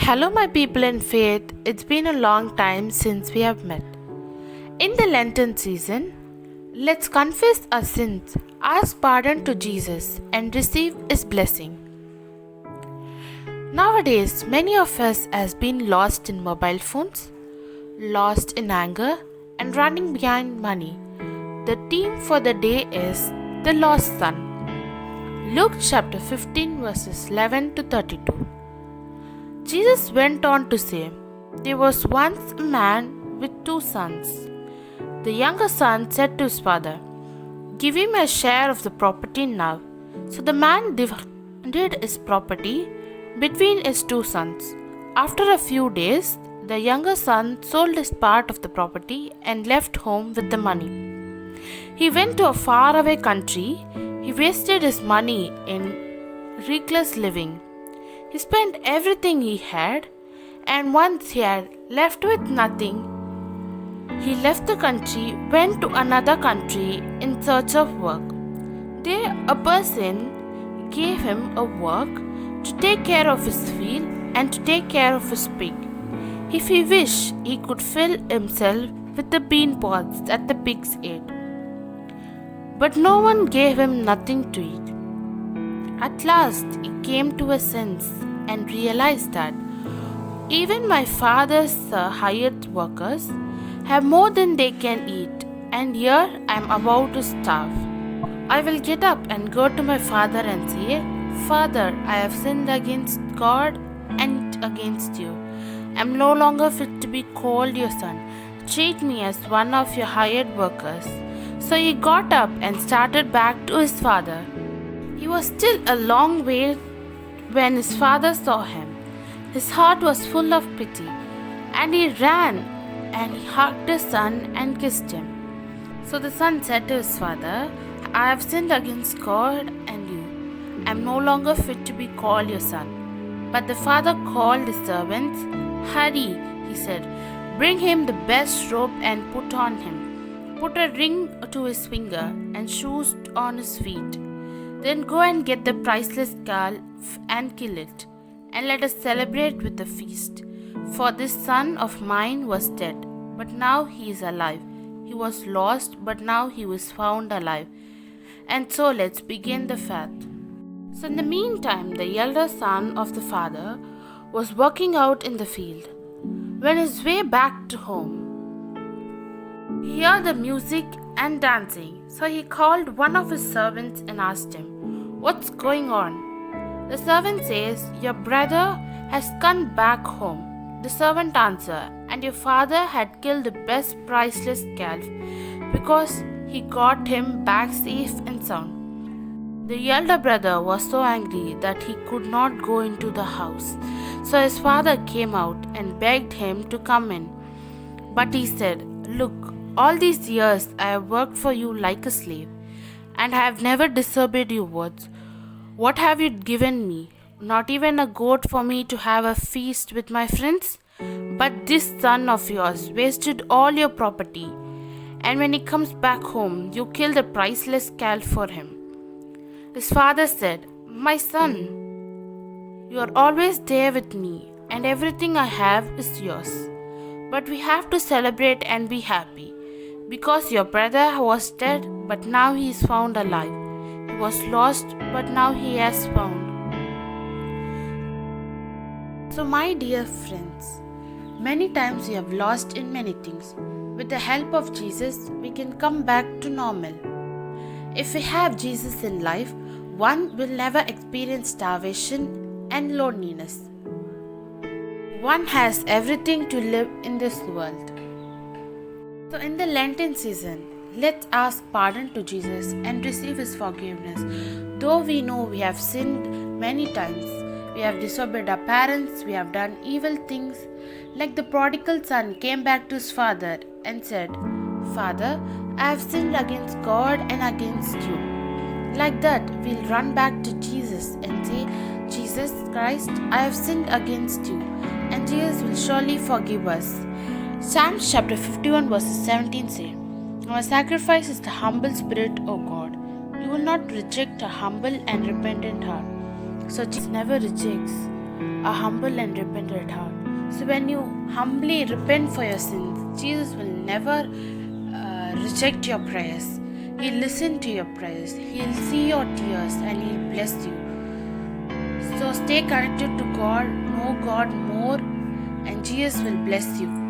Hello, my people in faith. It's been a long time since we have met. In the Lenten season, let's confess our sins, ask pardon to Jesus, and receive His blessing. Nowadays, many of us has been lost in mobile phones, lost in anger, and running behind money. The theme for the day is the lost son. Luke chapter 15 verses 11 to 32. Jesus went on to say, there was once a man with 2 sons. The younger son said to his father, give him a share of the property now. So the man divided his property between his 2 sons. After a few days, the younger son sold his part of the property and left home with the money. He went to a faraway country. He wasted his money in reckless living. He spent everything he had, and once he had left with nothing, he left the country, went to another country in search of work. There, a person gave him a work to take care of his field and to take care of his pig. If he wished, he could fill himself with the bean pods that the pigs ate. But no one gave him nothing to eat. At last, he came to a sense and realized that even my father's hired workers have more than they can eat, and here I am about to starve. I will get up and go to my father and say, Father, I have sinned against God and against you. I am no longer fit to be called your son. Treat me as one of your hired workers. So he got up and started back to his father. He was still a long way when his father saw him. His heart was full of pity, and he ran and he hugged his son and kissed him. So the son said to his father, I have sinned against God and you. I am no longer fit to be called your son. But the father called his servants. Hurry, he said, bring him the best robe and put on him. Put a ring to his finger and shoes on his feet. Then go and get the priceless calf and kill it, and let us celebrate with a feast. For this son of mine was dead, but now he is alive. He was lost, but now he was found alive. And so let's begin the fast. So in the meantime, the elder son of the father was working out in the field. When his way back to home, he heard the music and dancing. So he called one of his servants and asked him, what's going on? The servant says, your brother has come back home. The servant answered, and your father had killed the best priceless calf because he got him back safe and sound. The elder brother was so angry that he could not go into the house. So his father came out and begged him to come in. But he said, look, all these years I have worked for you like a slave, and I have never disobeyed your words. What have you given me? Not even a goat for me to have a feast with my friends? But this son of yours wasted all your property, and when he comes back home, you kill the priceless calf for him. His father said, my son, you are always there with me, and everything I have is yours. But we have to celebrate and be happy, because your brother was dead, but now he is found alive. He was lost, but now he has found. So my dear friends, many times we have lost in many things. With the help of Jesus, we can come back to normal. If we have Jesus in life, one will never experience starvation and loneliness. One has everything to live in this world. So in the Lenten season, let's ask pardon to Jesus and receive His forgiveness. Though we know we have sinned many times, we have disobeyed our parents, we have done evil things, like the prodigal son came back to his father and said, Father, I have sinned against God and against you. Like that, we'll run back to Jesus and say, Jesus Christ, I have sinned against you, and Jesus will surely forgive us. Psalms chapter 51 verses 17 say, our sacrifice is the humble spirit, O God. You will not reject a humble and repentant heart. So Jesus never rejects. a humble and repentant heart. So, when you humbly repent for your sins, Jesus will never reject your prayers. He'll listen to your prayers, He'll see your tears, and He'll bless you. So, stay connected to God, know God more, and Jesus will bless you.